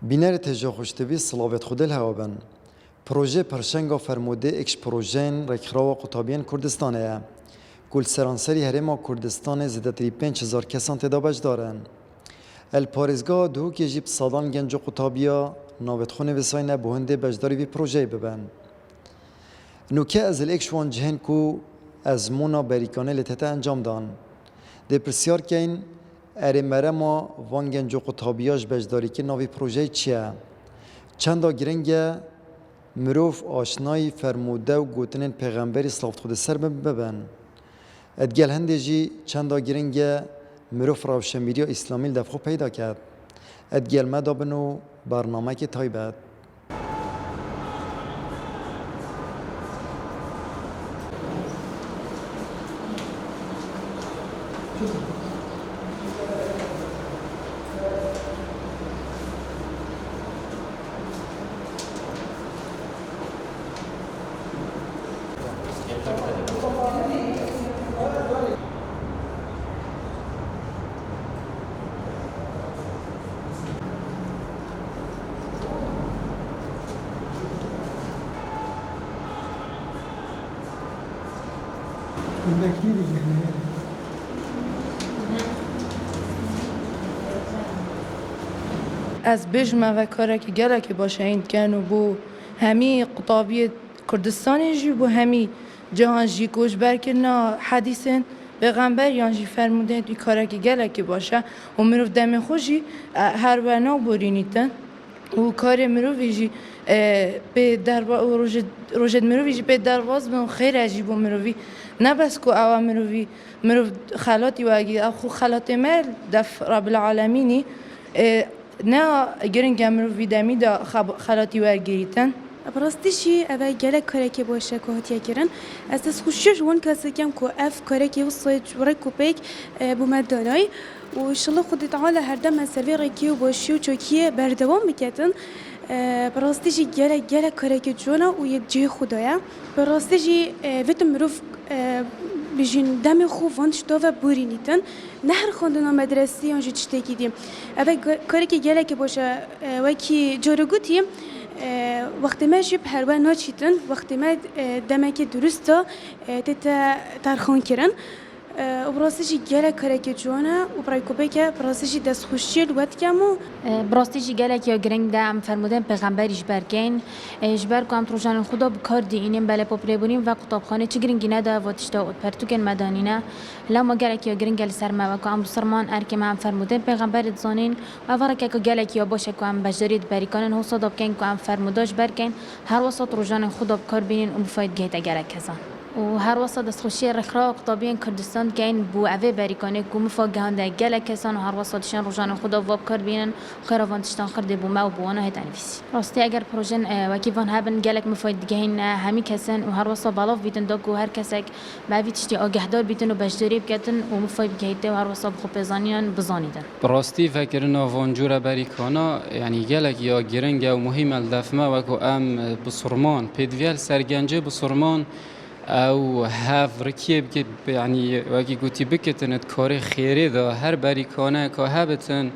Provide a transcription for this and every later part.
بینر تجا خوشتوی صلاوت خودل هوابن پروژه پرشنگا فرموده اکش پروژین رکراو قطابین کردستانه کل سرانسری هرما کردستان زدتری 5000 کسان تدابج دارن الپارزگاه دو که جیب صادان گنج و قطابیا ناوت خونه وساینه بهنده بجداری وی پروژه ببن نوکه از الاکش وان جهن کو از مونا بریکانه لتته انجام دان ده پرسیار که این اره مرما وان گنج و قطابیاش بجداری که ناوی پروژه چیه؟ چندا گرنگه مروف آشنای فرموده و گوتنین پیغمبری صلافت خود سر ببن ادگل هنده جی چندا گرنگه مروف روشنبیری و اسلامی دفخو پیدا کرد ادگل مدابنو برنامه که تایبت از بجمه و کاره که گله که باشه این کنو بو همی قطابی کردستانی جی بو همی جهان جی کوش برکرنا حدیثن پیغمبر یانجی فرموده توی کاره که گله که باشه و مروف دم خوشی هر ونا برینیتن و کار مروفی جی به روجد مروفی جی به درواز بون خیر عجیب و مروفی نه بس کو اوا مروفی مروف خلاتی و اگه اخو خلات مل دف رب العالمینی نه گرین کامرو ویدامی دا خلاتی ورگیریتن براستشی اوه گله کاری که باشه که هاتیه کرن از خوشش وان کسی کم که اف کاری که وصلت ورای کوپیک بومدانای و انشالله خود تعالی هر دم از سوی رکی و باشی و چوکیه بردوام بکتن براستشی گله کاری که جونا و یک جه خدایا براستشی ویتم مروف بجین دم خوب وانش داو بورینیتن نه هر خواندن مدرسی آنجا چته کدیم اوه کاری که گله که باشه وکی جارگوتیم وقتی ما جیب هروا ناچیتن وقتی ما دمک درسته ترخان کرن و براستشی گله کاری که جوانا و برای کوبه که براستشی دست خوشی لوت کمو براستشی گله که گرنگ دام فرمودن پیغمبریش برکن اجبار کام تروجان خدا بکار دینیم بله پاپلی بودیم و کتابخانه چه گرنگی ندا و تشتا پرتوکن مدانینا لما گله که گرنگ گل سرما و کام بسرمان ارکم هم فرمودن پیغمبر زانین و ورک که گله که باشه کام بجرید بریکانن هو صداب کن کام فرموداش برکن هر وسط تروجان خدا بکار بینین و مفید گیت گله کسان و هر وسط دستخوشی رخراق طبیعی کردستان که این بو عوی بریکانه کوم فاگهانده گله کسان و هر وسطشان روزانه خدا واب کار بینن خیروانتشتان خرده بو ما و بوانا هی تنفیسی راستی اگر پروژن وکیفان هبن گلک مفید گهین همی کسان و هر وسط بالاف بیتن داگو هر کسک بعدیشتی آگهدار بیتن و بجداری بکتن و مفید گهیته و هر وسط خوب بزانیان بزانیدن راستی فکرنا وانجورا بریکانا یعنی گلک یا گرنگ و مهم الدفمه وکو ام بسرمان پیدویل سرگنجه بسرمان او هفرکیه بکت یعنی وقتی گویی بکتند کار خیره دا هر بریکانه که هبتن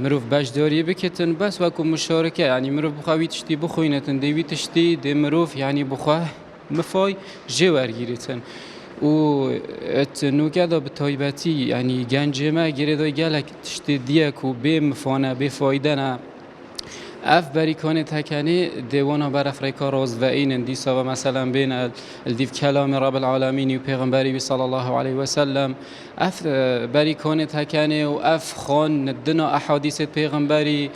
مروف بجداری بکتن بس وقتی مشارکه یعنی مروف بخوایی تشتی بخوینتن دیوی تشتی دی مروف یعنی بخواه مفای جوار گیریتن و نوکه دا به تایبتی یعنی گنج ما گیره دا گلک تشتی دیه که به مفانه به فایده نه اف بریکانه تکنی دیوانا بر افریقا راز و این دیسا و مثلا بین الدیف کلام رب العالمین و پیغمبری صلی الله علیه و سلم اف بریکانه تکنی و اف خان ندنا احادیث پیغمبری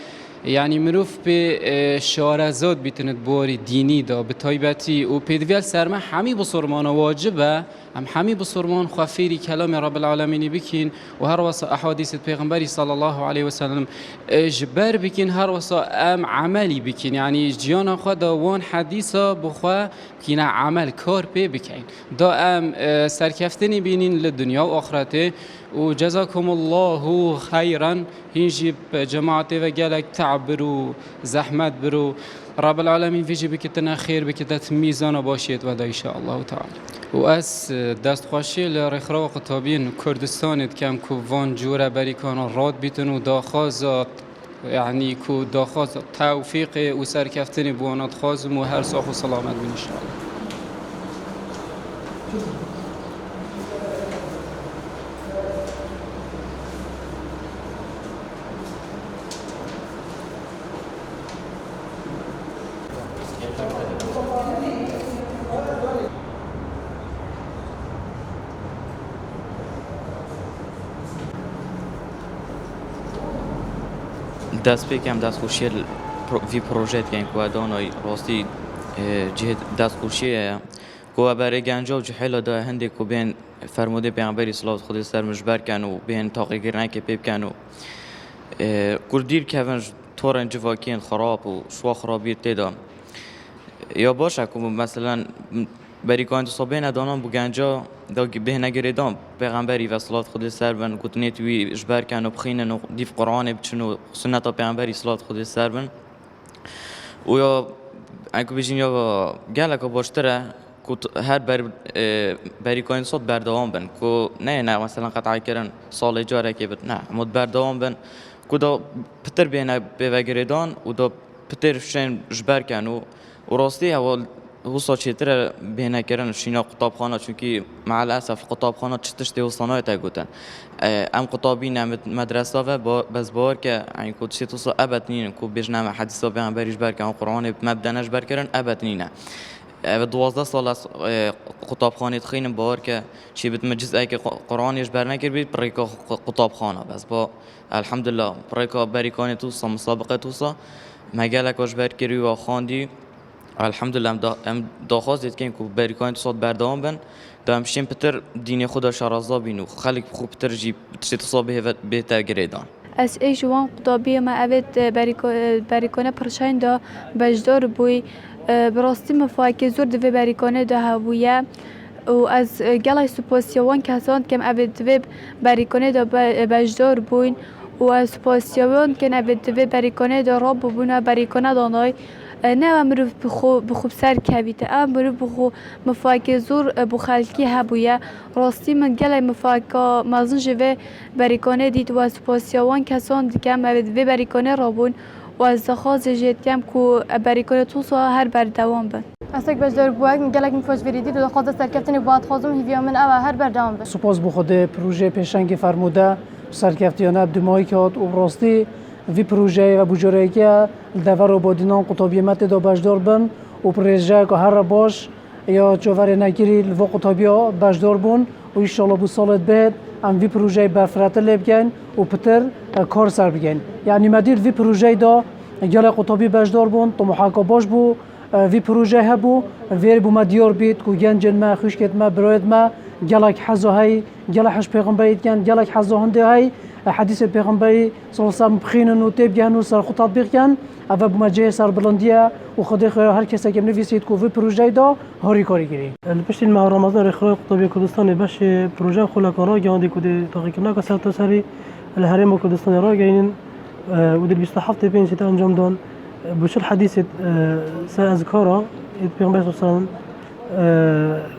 یعنی مروف به شارزاد بیتند باری دینی دا به تایبتی و پیدویل سرمه همی بسرمان واجبه همی بسرمان خفیری کلام رب العالمین بکین و هر واسه احادیث پیغمبری صلی الله علیه و سلم اجبر بکین هر واسه ام عملی بکین یعنی جیان خدا وان حدیثا بخوا بکین عمل کار پی بکین دا ام سرکفتنی بینین لدنیا و آخرته و جزاكم الله خيرا هنجي جماعتي وقالك تعبروا زحمت برو رب العالمين فيجي بكتنا خير بكتات ميزان باشيت ودا إن شاء الله تعالى وأس دست خوشي لرخراق طابين كردستان كم كوفان جورا بريكان راد بيتن و داخازات يعني كو داخل توفيق وسركفتني بوانات خازم وهر صاف وسلامت بن إن شاء الله. دست بکم دست خوشی وی پروژه که این کوادانای راستی جهت دست خوشی کو برای گنجا و جهلا دا هندی کو بین فرموده پیامبری صلوات خدا سر مجبر کن و بین تاقی گرنه که پیب کن و کردیر که ونج تورن جواکین خراب و شوا خرابی تیدا یا باشه که مثلا بری که انتصابه ندانم بو گنجا دا به نگریدم پیغمبری و صلوات خدا سر بن گوتنیت وی جبر کن و بخینن و دیف قرآن بچن و سنت پیغمبری صلوات خدا سر بن و یا اینکه بیشین یا گله که باشتره که هر بری که انتصاب بردوام بن که نه مثلا قطعی کردن سال جاره که بد نه مد بردوام بن که دا پتر بینه بگریدان و دا پتر شین جبر کن و راستی اول وصل شيء بينا كرن شينا قطاب خانة چونكي مع الأسف قطاب خانة تشتي وصلنا تاجوتن أم قطابين مدرسة بس بار ك يعني كنت شيء توصل أبد نين كو بيجنا حديث بيان بريش بركة عن قرآن مبدأ نجبر كرن أبد نينا دوازده سال قطاب خانه خين بار ك شيء بتمجز أي قرآن يجبر نكر بيت بريكا قطاب خانة بس با الحمد لله بريكا بريكاني توصل مسابقة توصل مجالك وجبر كري وخاندي الحمد لله ام داخواست که بریکان صد بردام بن دام شیم پتر دین خدا شرازا بینو خلق خوب پتر جی تصابه بهتر گریدان از ای جوان قطابی ما اوید بریکانه پرشین دا بجدار بوی براستی مفاکی زور دوی بریکانه دا هبویه و از گلای سپاسیوان کسان کم اوید دوی بریکانه دا بجدار بوین و از سپاسیوان کن اوید دوی بریکانه دا راب بونا بریکانه دانای نه امروز بخوب سر کویته امروز بخو مفاکی زور بخالکی هبویه راستی من گله مفاکا مازن جوه بریکانه دید و سپاسیوان کسان دیگم و بریکانه رابون و از خواست جد کم کو بریکانه توسا هر بردوام بن استك بجدار بواك گلک مفاج وریدی دو خواست سرکفتنی باید خواستم هیویا من او هر بردوام بن سپاس بخوده پروژه پیشنگ فرموده سرکفتیانه بدمایی که و راستی وی پروژه و بجوری که دور و بادینان قطابیت دا بجدار بن و پروژه که هر باش یا جوار نگیری و قطابیا بجدار بون و انشالله بو سالت بعد ام وی پروژه بفرات لبگن و پتر کار سر بگن یعنی مدیر وی پروژه دا گل قطابی بجدار بون تو محاکا باش بو وی پروژه هبو ویر بو مدیار بید کو گنجن ما خوشکت ما براید ما گلک حزو های گلک حش پیغمبرید کن گلک حزو هنده های حديث پیغمبری صلی الله علیه و بخینن و تبگن و سر خطاب بگن اول بمجه سر بلندیه و خودی هر کسی که نویسید کو وی پروژه دا هاری کاری گیری البشت مع رمضان اخراج قطبی کردستان باش پروژه خلاقانه گاندی کد تحقیقنا که سر تسری الهرم کردستان را گین و دل 27 بین سیت انجام دان بشر حدیث سر اذکارا پیغمبر صلی الله علیه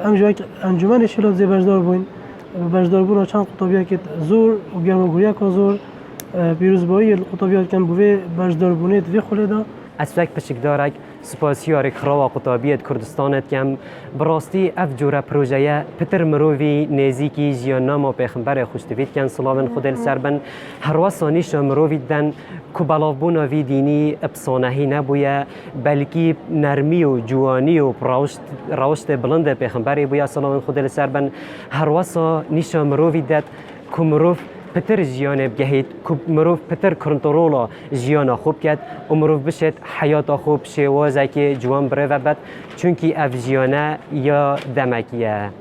و انجام انجمن شلات زبردار بودن بجدار بودن چند قطبیه که زور و گرماگویی که زور پیروزبایی قطبیه که بوده بجدار بودند وی خلیدا از فکر پشکدارک سپاسیار خراب قطبیت کردستانت کم براستی افجور پروژه پتر مروی نزیکی جیانام پیغمبر خوشتوید کن سلام خود سربن هر وسانیش مروی دن کبلافبون وی دینی افسانهی نبوده بلکی نرمی و جوانی و روشت بلند پیغمبر بوده سلام خود سربن هر وسانیش مروی داد کمروف پتر جیان بگهید که مروف پتر کنترل جیان خوب کرد و مروف بشد حیات خوب شوازه که جوان بره و بد چونکی اف جیانه یا دمکیه